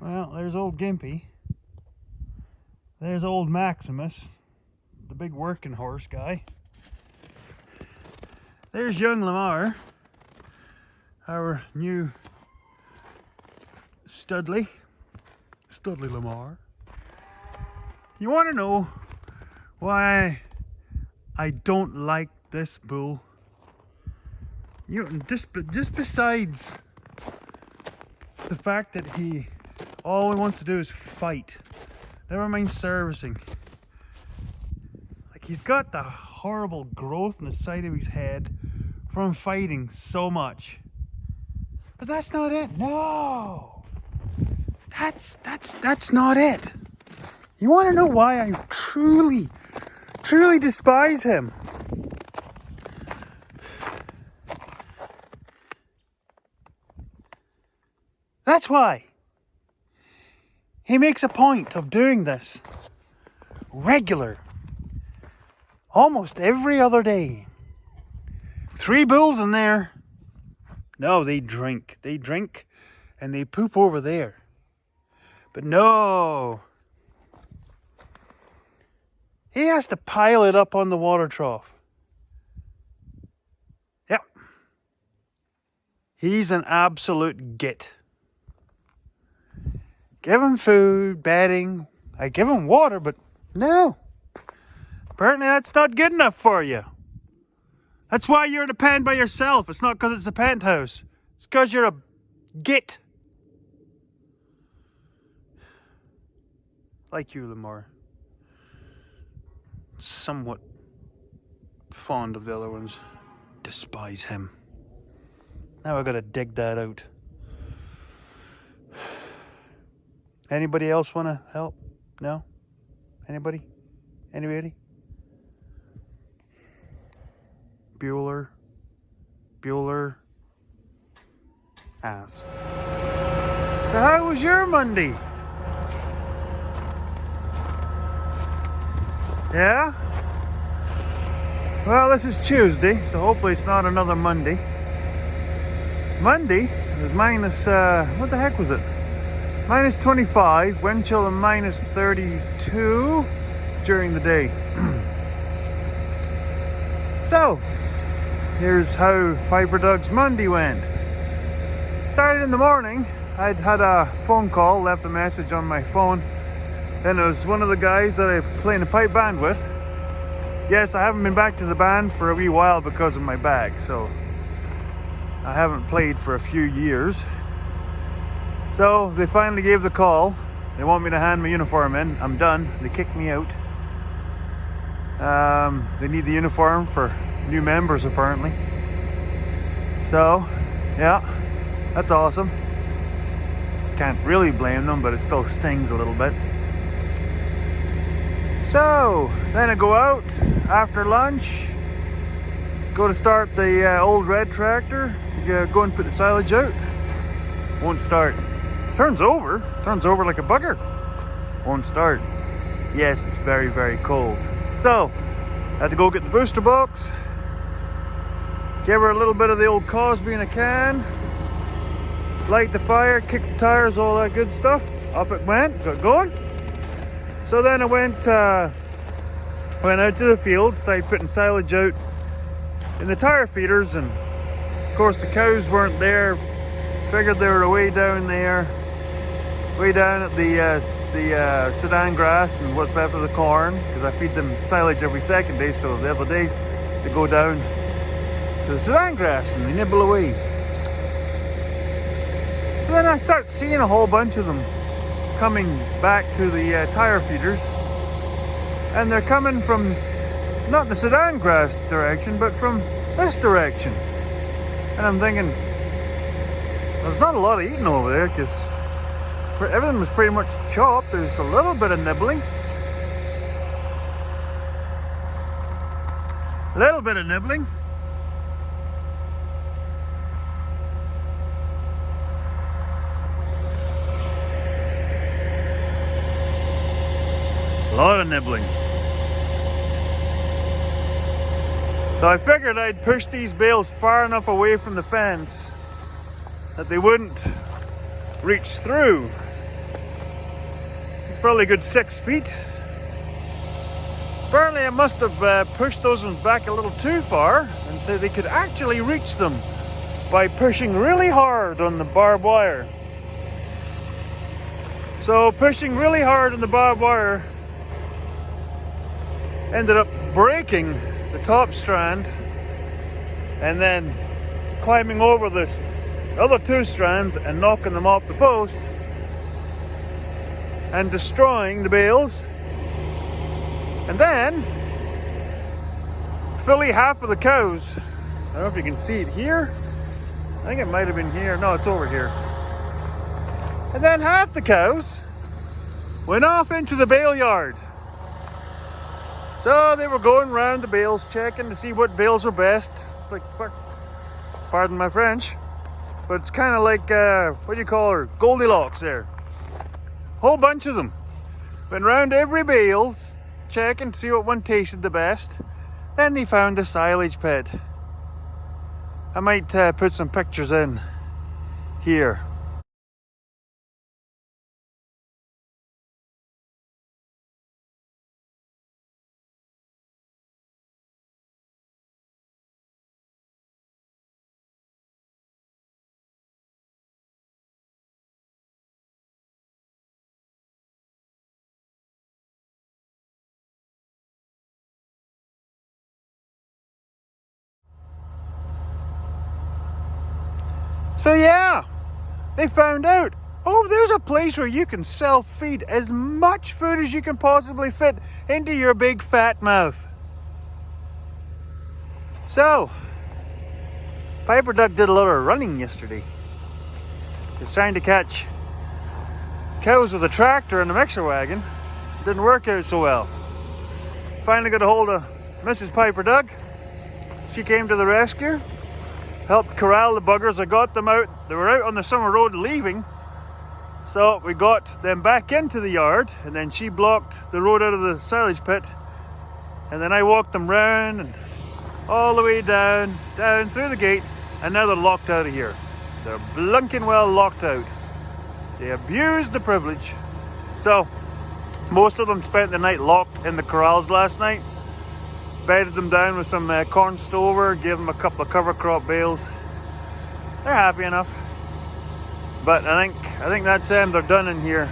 Well, there's old Gimpy. There's old Maximus, the big working horse guy. There's young Lamar, our new Studley Lamar. You want to know why I don't like this bull? Just besides the fact that all he wants to do is fight. Never mind servicing. Like, he's got the horrible growth in the side of his head from fighting so much. But that's not it. No. That's not it. You want to know why I truly despise him? That's why. He makes a point of doing this regular, almost every other day. 3 bulls in there. No, they drink and they poop over there. But no, he has to pile it up on the water trough. Yep. He's an absolute git. Give him food, bedding. I give him water, but no. Apparently that's not good enough for you. That's why you're in a pen by yourself. It's not because it's a penthouse. It's because you're a git. Like you, Lamar. Somewhat fond of the other ones. Despise him. Now I've got to dig that out. Anybody else want to help? No? Anybody? Anybody? Bueller. Ass. So how was your Monday? Yeah? Well, this is Tuesday, so hopefully it's not another Monday. Monday was minus, what the heck was it? Minus 25, wind chill of minus 32 during the day. So, here's how Piper Doug's Monday went. Started in the morning. I'd had a phone call, left a message on my phone. And it was one of the guys that I play in the pipe band with. Yes, I haven't been back to the band for a wee while because of my back, so I haven't played for a few years. So they finally gave the call. They want me to hand my uniform in. I'm done. They kicked me out. They need the uniform for new members apparently. So, yeah, that's awesome. Can't really blame them, but it still stings a little bit. So, then I go out after lunch. Go to start the old red tractor. Go and put the silage out. Won't start. Turns over like a bugger. Won't start. Yes, it's very, very cold. So, I had to go get the booster box. Give her a little bit of the old Cosby in a can. Light the fire, kick the tires, all that good stuff. Up it went, got going. So then I went out to the field, started putting silage out in the tire feeders, and of course the cows weren't there. Figured they were way down there, way down at the Sudan grass and what's left of the corn, because I feed them silage every second day, so the other days they go down to the Sudan grass and they nibble away. So then I start seeing a whole bunch of them coming back to the tire feeders, and they're coming from not the Sudan grass direction, but from this direction. And I'm thinking, there's not a lot of eating over there because everything was pretty much chopped. There's a little bit of nibbling. A little bit of nibbling. A lot of nibbling. So I figured I'd push these bales far enough away from the fence that they wouldn't reach through. fairly good 6 feet. Apparently I must have pushed those ones back a little too far, and so they could actually reach them by pushing really hard on the barbed wire. So pushing really hard on the barbed wire ended up breaking the top strand and then climbing over this other 2 strands and knocking them off the post and destroying the bales. And then fully half of the cows, I don't know if you can see it here, I think it might have been here, no, it's over here. And then half the cows went off into the bale yard. So they were going around the bales, checking to see what bales were best. It's like, pardon my French, but it's kind of like, what do you call her? Goldilocks there. Whole bunch of them. Went around every bales, checking to see what one tasted the best. Then they found the silage pit. I might put some pictures in here. So yeah, they found out, oh, there's a place where you can self-feed as much food as you can possibly fit into your big fat mouth. So, Piper Duck did a lot of running yesterday. He's trying to catch cows with a tractor and a mixer wagon. Didn't work out so well. Finally got a hold of Mrs. Piper Duck. She came to the rescue. Helped corral the buggers. I got them out. They were out on the summer road leaving. So we got them back into the yard, and then she blocked the road out of the silage pit. And then I walked them round and all the way down through the gate, and now they're locked out of here. They're blunking well locked out. They abused the privilege. So most of them spent the night locked in the corrals last night. Bedded them down with some corn stover, gave them a couple of cover crop bales. They're happy enough. But I think that's them. They're done in here.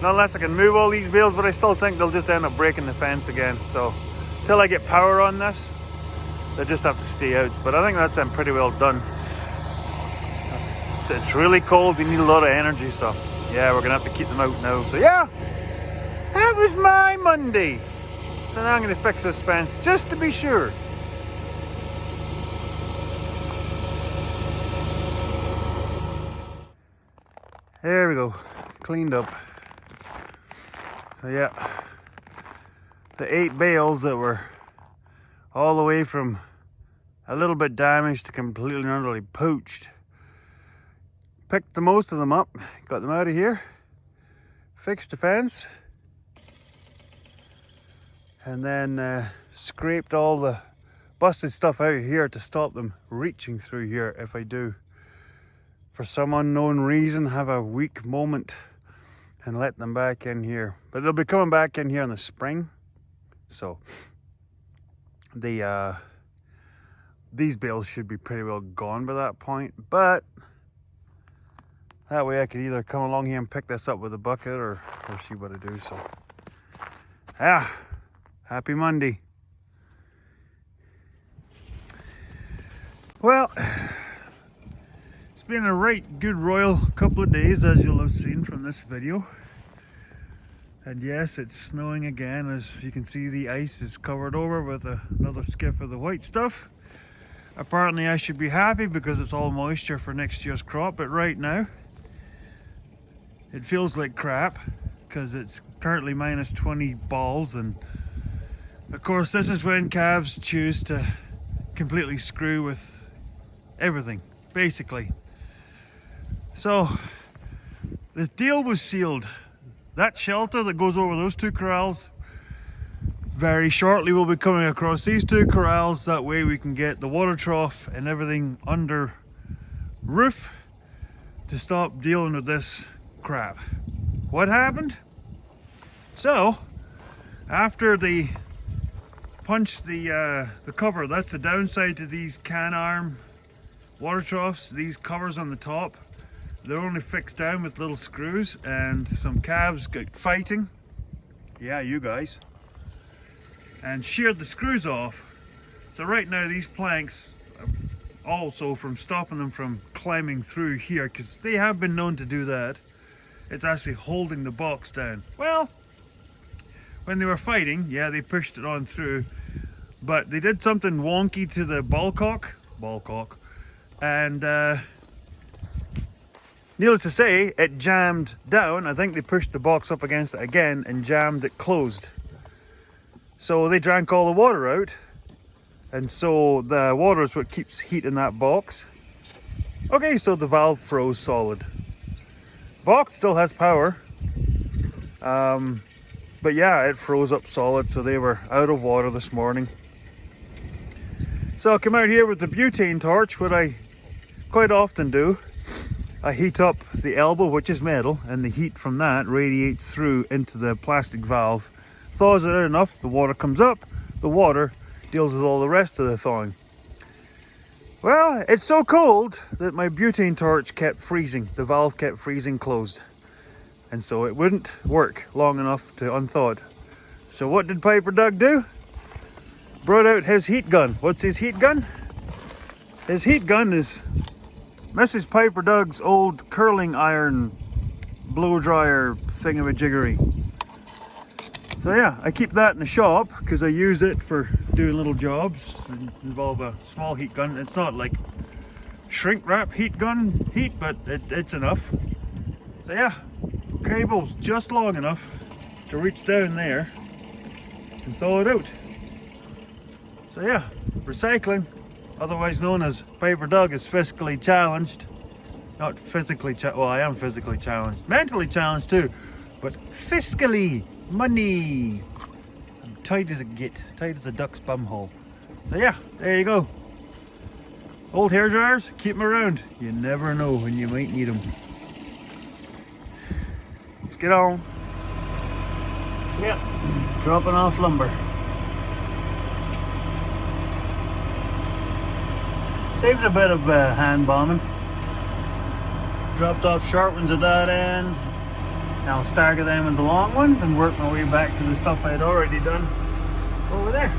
Not unless I can move all these bales, but I still think they'll just end up breaking the fence again. So until I get power on this, they just have to stay out. But I think that's them pretty well done. It's really cold. They need a lot of energy. So yeah, we're gonna have to keep them out now. So yeah, that was my Monday. And I'm going to fix this fence just to be sure. There we go, cleaned up. So yeah, the 8 bales that were all the way from a little bit damaged to completely and utterly poached. Picked the most of them up, got them out of here, fixed the fence. And then scraped all the busted stuff out of here to stop them reaching through here if I do, for some unknown reason, have a weak moment and let them back in here. But they'll be coming back in here in the spring. So these bales should be pretty well gone by that point. But that way I could either come along here and pick this up with a bucket or see what I do. So yeah. Happy Monday. Well, it's been a right good royal couple of days, as you'll have seen from this video. And yes, it's snowing again. As you can see, the ice is covered over with another skiff of the white stuff. Apparently I should be happy because it's all moisture for next year's crop, but right now it feels like crap because it's currently minus 20 balls. And of course, this is when calves choose to completely screw with everything, basically. So, the deal was sealed. That shelter that goes over those 2 corrals, very shortly we'll be coming across these 2 corrals. That way we can get the water trough and everything under roof to stop dealing with this crap. What happened? So after they punch the cover, that's the downside to these can arm water troughs. These covers on the top, they're only fixed down with little screws, and some calves got fighting, yeah, you guys, and sheared the screws off. So right now these planks, also from stopping them from climbing through here, because they have been known to do that, it's actually holding the box down. Well, when they were fighting, yeah, they pushed it on through, but they did something wonky to the ball cock, and needless to say, it jammed down. I think they pushed the box up against it again and jammed it closed. So they drank all the water out, and so the water is what keeps heat in that box. Okay, so the valve froze solid. Box still has power, but yeah, it froze up solid, so they were out of water this morning. So I come out here with the butane torch, what I quite often do. I heat up the elbow, which is metal, and the heat from that radiates through into the plastic valve. Thaws it out enough, the water comes up, the water deals with all the rest of the thawing. Well, it's so cold that my butane torch kept freezing. The valve kept freezing closed. And so it wouldn't work long enough to unthaw it. So what did Piper Doug do? Brought out his heat gun. What's his heat gun? His heat gun is Mrs. Piper Doug's old curling iron blow dryer thingamajiggery. So yeah, I keep that in the shop because I use it for doing little jobs that involve a small heat gun. It's not like shrink wrap heat gun heat, but it's enough. So yeah, cable's just long enough to reach down there and thaw it out. So yeah, recycling, otherwise known as Piper Doug, is fiscally challenged. Not physically well, I am physically challenged. Mentally challenged too, but fiscally. Money. I'm tight as a git, tight as a duck's bumhole. So yeah, there you go. Old hair dryers, keep them around. You never know when you might need them. Let's get on. So yeah, dropping off lumber. Saved a bit of hand bombing. Dropped off short ones at that end. I'll stagger them with the long ones and work my way back to the stuff I had already done over there.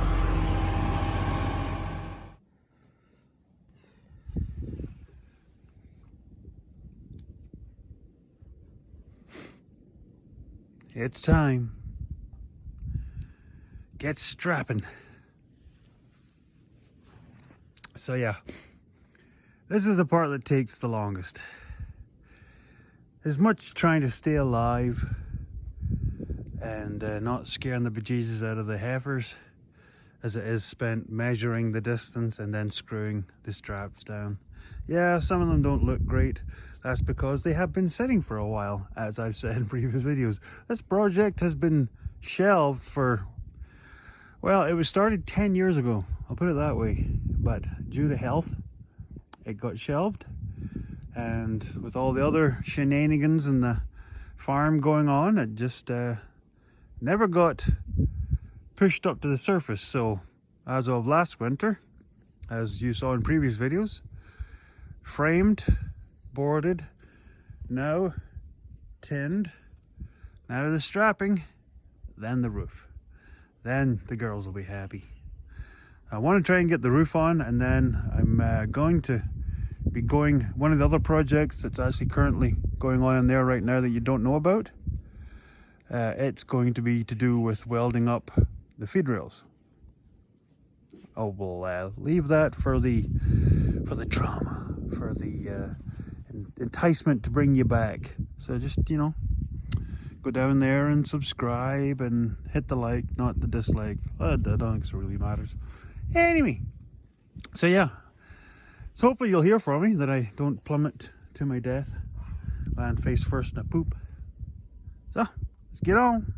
It's time. Get strapping. So yeah, this is the part that takes the longest. As much trying to stay alive and not scaring the bejesus out of the heifers as it is spent measuring the distance and then screwing the straps down. Yeah, some of them don't look great. That's because they have been sitting for a while, as I've said in previous videos. This project has been shelved for, well, it was started 10 years ago, I'll put it that way, but due to health, it got shelved. And with all the other shenanigans in the farm going on, it just never got pushed up to the surface. So as of last winter, as you saw in previous videos, framed, boarded, now tinned, now the strapping, then the roof. Then the girls will be happy. I want to try and get the roof on, and then I'm going to be going, one of the other projects that's actually currently going on in there right now that you don't know about, it's going to be to do with welding up the feed rails. Oh, we'll leave that for the drama, for the enticement to bring you back. So just, you know, go down there and subscribe and hit the like, not the dislike. I don't think it really matters. Anyway, so yeah. So hopefully you'll hear from me that I don't plummet to my death, land face first in a poop. So, let's get on.